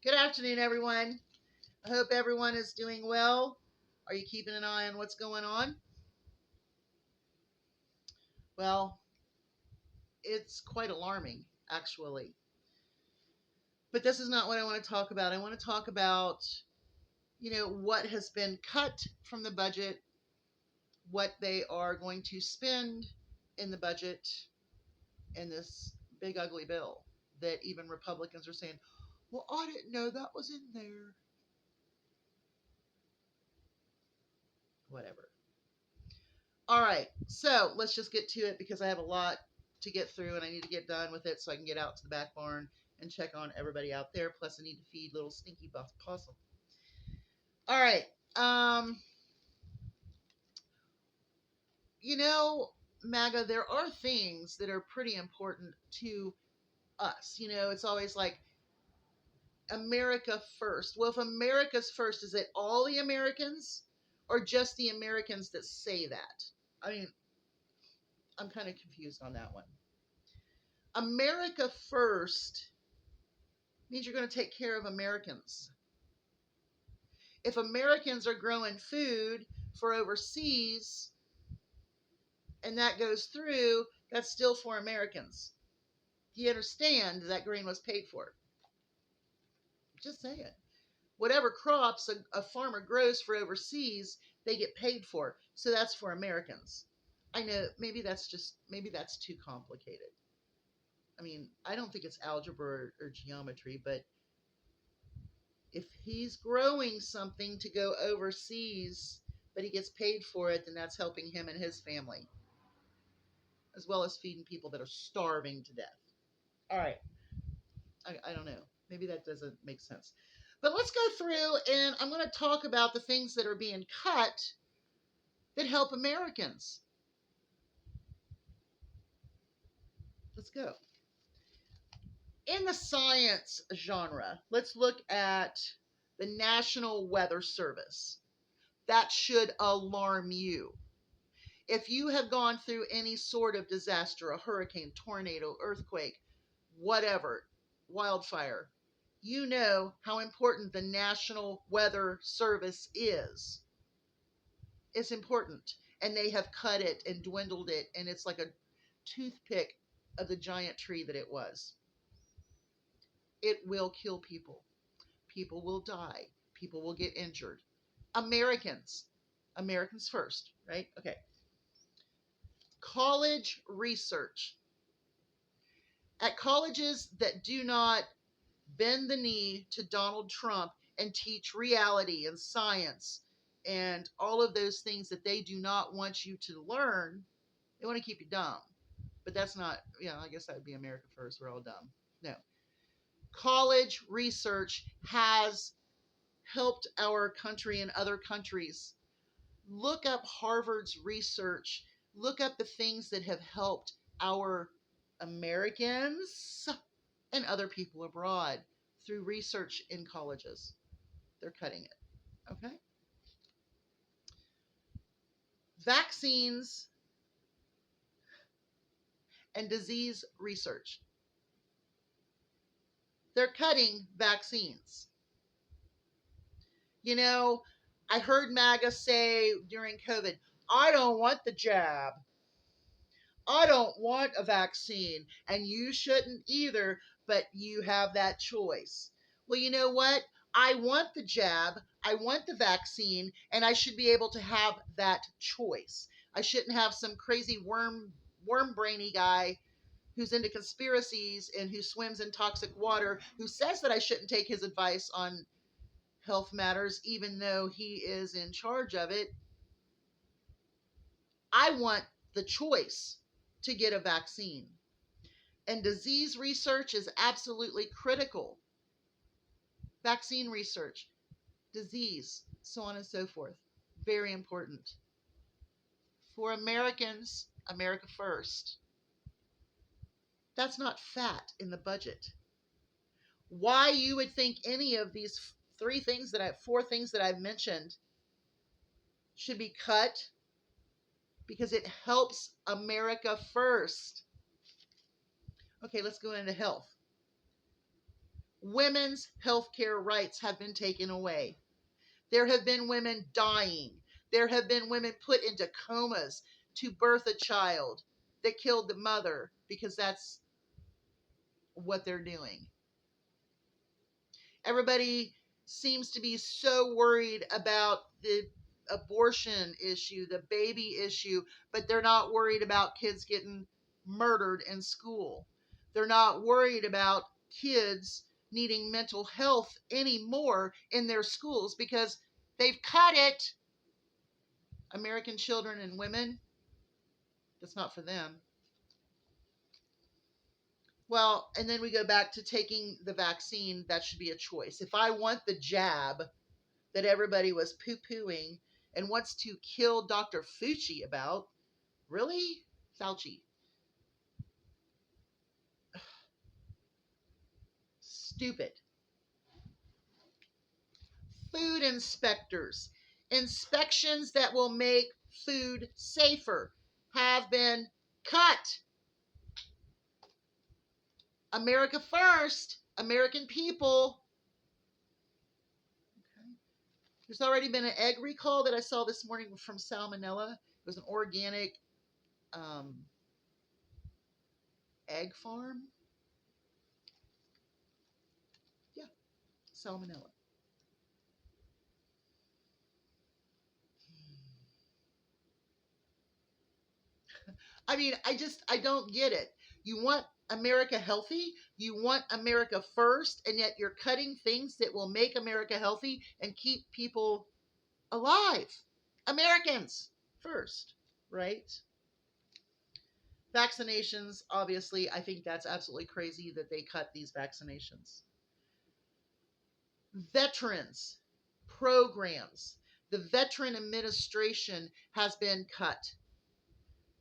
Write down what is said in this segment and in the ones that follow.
Good afternoon, everyone. I hope everyone is doing well. Are you keeping an eye on what's going on? Well, it's quite alarming, actually. But this is not what I want to talk about. I want to talk about, what has been cut from the budget, what they are going to spend in the budget in this big, ugly bill that even Republicans are saying, well, I didn't know that was in there. Whatever. All right, so let's just get to it because I have a lot to get through and I need to get done with it so I can get out to the back barn and check on everybody out there. Plus, I need to feed little stinky buff possum. All right, um, you know, MAGA, there are things that are pretty important to us. It's always like America first. Well, if America's first, is it all the Americans or just the Americans that say that? I mean, I'm kind of confused on that one. America first means you're going to take care of Americans. If Americans are growing food for overseas and that goes through, that's still for Americans. Do you understand that grain was paid for? Just saying. Whatever crops a farmer grows for overseas, they get paid for. So that's for Americans. I know maybe that's too complicated. I mean, I don't think it's algebra or geometry, but if he's growing something to go overseas, but he gets paid for it, then that's helping him and his family, as well as feeding people that are starving to death. All right. I don't know. Maybe that doesn't make sense. But let's go through and I'm going to talk about the things that are being cut that help Americans. Let's go. In the science genre, let's look at the National Weather Service. That should alarm you. If you have gone through any sort of disaster, a hurricane, tornado, earthquake, whatever, wildfire, you know how important the National Weather Service is. It's important. And they have cut it and dwindled it, and it's like a toothpick of the giant tree that it was. It will kill people. People will die. People will get injured. Americans. Americans first, right? Okay. College research. At colleges that do not bend the knee to Donald Trump and teach reality and science and all of those things that they do not want you to learn, they want to keep you dumb. But that's not, I guess that would be America first. We're all dumb. No. College research has helped our country and other countries. Look up Harvard's research. Look up the things that have helped our Americans and other people abroad through research in colleges. They're cutting it. Okay? Vaccines and disease research. They're cutting vaccines. I heard MAGA say during COVID, I don't want the jab. I don't want a vaccine, and you shouldn't either, but you have that choice. Well, you know what? I want the jab, I want the vaccine, and I should be able to have that choice. I shouldn't have some crazy worm brainy guy who's into conspiracies and who swims in toxic water who says that I shouldn't take his advice on health matters even though he is in charge of it. I want the choice to get a vaccine. And disease research is absolutely critical. Vaccine research, disease, so on and so forth. Very important. For Americans, America first. That's not fat in the budget. Why you would think any of these four things that I've mentioned should be cut? Because it helps America first. Okay, let's go into health. Women's health care rights have been taken away. There have been women dying. There have been women put into comas to birth a child that killed the mother because that's what they're doing. Everybody seems to be so worried about the abortion issue, the baby issue, but they're not worried about kids getting murdered in school. They're not worried about kids needing mental health anymore in their schools because they've cut it. American children and women, that's not for them. Well, and then we go back to taking the vaccine. That should be a choice. If I want the jab that everybody was poo pooing and wants to kill Dr. Fauci about, really? Fauci. Stupid. Food inspectors. Inspections that will make food safer have been cut. America first. American people. Okay. There's already been an egg recall that I saw this morning from salmonella. It was an organic egg farm. Yeah, salmonella. I mean, I don't get it. You want America healthy, you want America first, and yet you're cutting things that will make America healthy and keep people alive. Americans first, right? Vaccinations, obviously, I think that's absolutely crazy that they cut these vaccinations. Veterans programs. The Veteran Administration has been cut.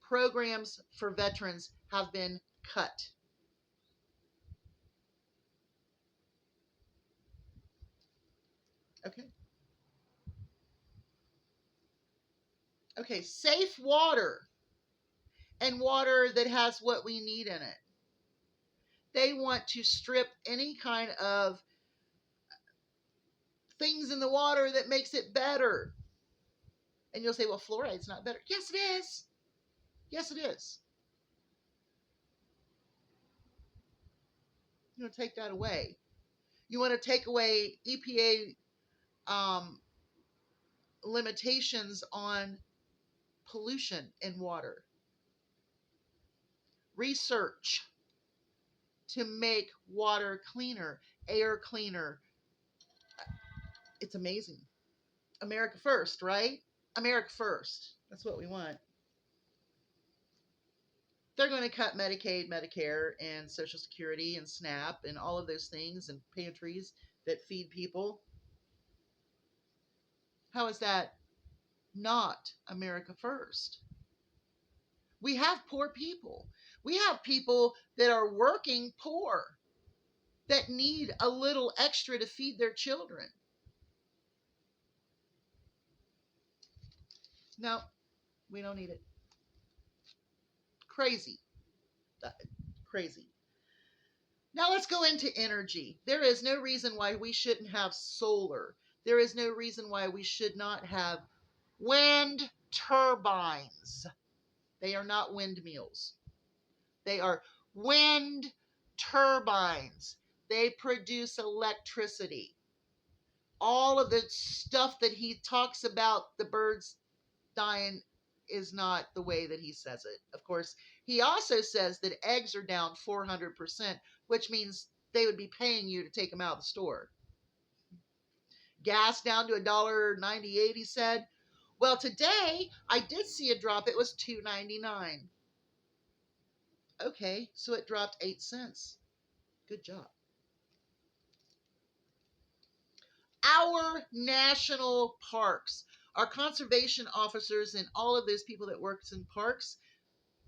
Programs for veterans have been cut. Okay. Okay, safe water and water that has what we need in it. They want to strip any kind of things in the water that makes it better. And you'll say, well, fluoride's not better. Yes, it is. Yes, it is. You want to take that away. You want to take away EPA limitations on pollution in water. Research to make water cleaner, air cleaner. It's amazing. America first, right? America first. That's what we want. They're going to cut Medicaid, Medicare, and Social Security, and SNAP, and all of those things, and pantries that feed people. How is that not America first? We have poor people. We have people that are working poor that need a little extra to feed their children. No, we don't need it. Crazy. Crazy. Now let's go into energy. There is no reason why we shouldn't have solar. There is no reason why we should not have wind turbines. They are not windmills. They are wind turbines. They produce electricity. All of the stuff that he talks about the birds dying is not the way that he says it. Of course, he also says that eggs are down 400%, which means they would be paying you to take them out of the store. Gas down to $1.98, he said. Well, today I did see a drop. It was $2.99. Okay, so it dropped 8 cents. Good job. Our national parks, our conservation officers, and all of those people that works in parks,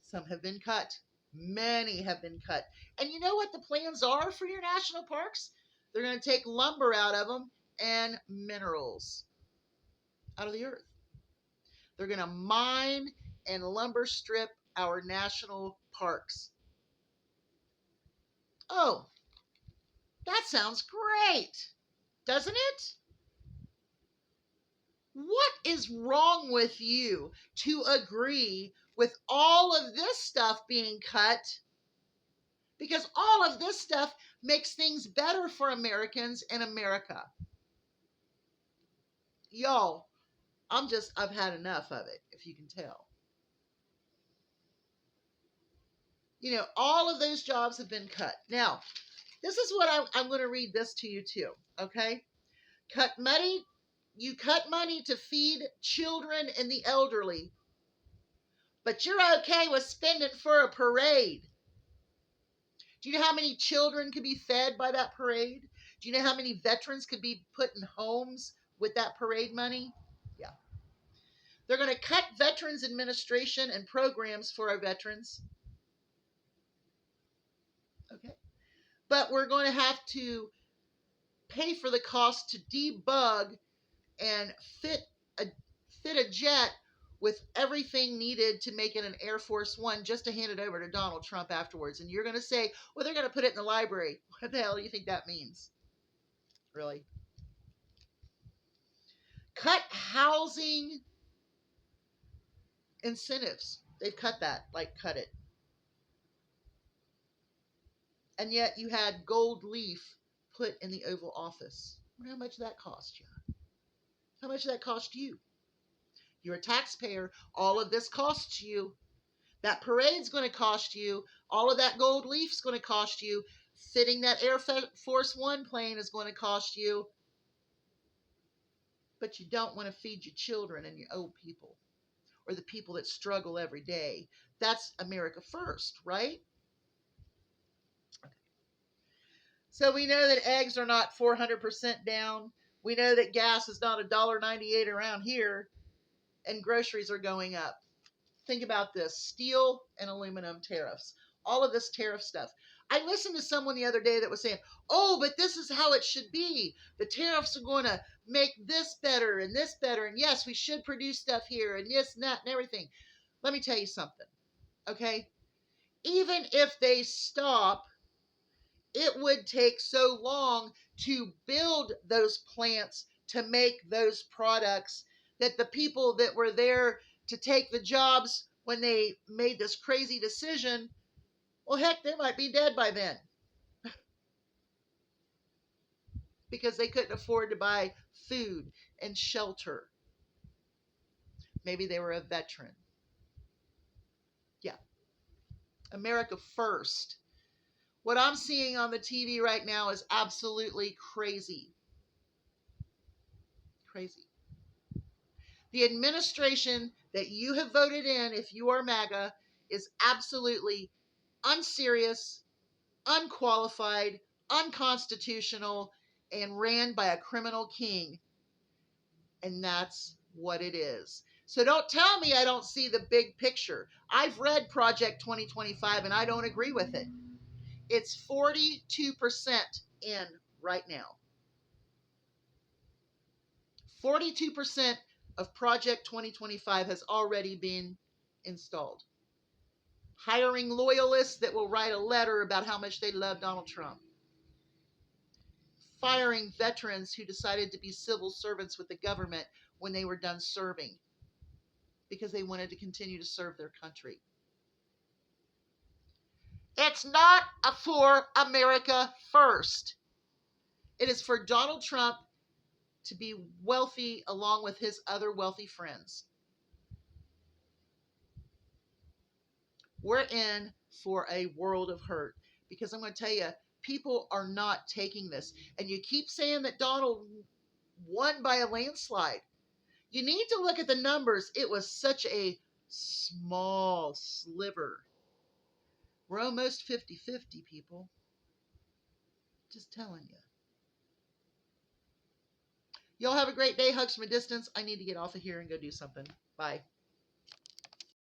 some have been cut. Many have been cut. And you know what the plans are for your national parks? They're going to take lumber out of them and minerals out of the earth. They're going to mine and lumber strip our national parks. Oh, That sounds great, doesn't it? What is wrong with you to agree with all of this stuff being cut? Because all of this stuff makes things better for Americans in America. Y'all, I've had enough of it, if you can tell. All of those jobs have been cut. Now, this is what I'm going to read this to you too, okay? You cut money to feed children and the elderly, but you're okay with spending for a parade. Do you know how many children could be fed by that parade? Do you know how many veterans could be put in homes with that parade money? Yeah. They're going to cut Veterans Administration and programs for our veterans. Okay. But we're going to have to pay for the cost to debug and fit a jet with everything needed to make it an Air Force One just to hand it over to Donald Trump afterwards. And you're going to say, well, they're going to put it in the library. What the hell do you think that means? Really? Cut housing incentives. They've cut that, cut it. And yet you had gold leaf put in the Oval Office. I wonder how much that cost you. How much did that cost you? You're a taxpayer. All of this costs you. That parade's going to cost you. All of that gold leaf's going to cost you. Fitting that Air Force One plane is going to cost you. But you don't want to feed your children and your old people or the people that struggle every day. That's America first, right? Okay. So we know that eggs are not 400% down. We know that gas is not $1.98 around here, and groceries are going up. Think about this: steel and aluminum tariffs, all of this tariff stuff. I listened to someone the other day that was saying, oh, but this is how it should be. The tariffs are going to make this better and this better. And yes, we should produce stuff here and this and that and everything. Let me tell you something, okay? Even if they stop, it would take so long to build those plants to make those products that the people that were there to take the jobs when they made this crazy decision, well, heck, they might be dead by then because they couldn't afford to buy food and shelter. Maybe they were a veteran. Yeah. America first. What I'm seeing on the TV right now is absolutely crazy. Crazy. The administration that you have voted in, if you are MAGA, is absolutely unserious, unqualified, unconstitutional, and ran by a criminal king. And that's what it is. So don't tell me I don't see the big picture. I've read Project 2025 and I don't agree with it. It's 42% in right now. 42% of Project 2025 has already been installed. Hiring loyalists that will write a letter about how much they love Donald Trump. Firing veterans who decided to be civil servants with the government when they were done serving because they wanted to continue to serve their country. It's not for America first. It is for Donald Trump to be wealthy along with his other wealthy friends. We're in for a world of hurt because I'm going to tell you, people are not taking this. And you keep saying that Donald won by a landslide. You need to look at the numbers. It was such a small sliver. We're almost 50-50, people. Just telling you. Y'all have a great day. Hugs from a distance. I need to get off of here and go do something. Bye.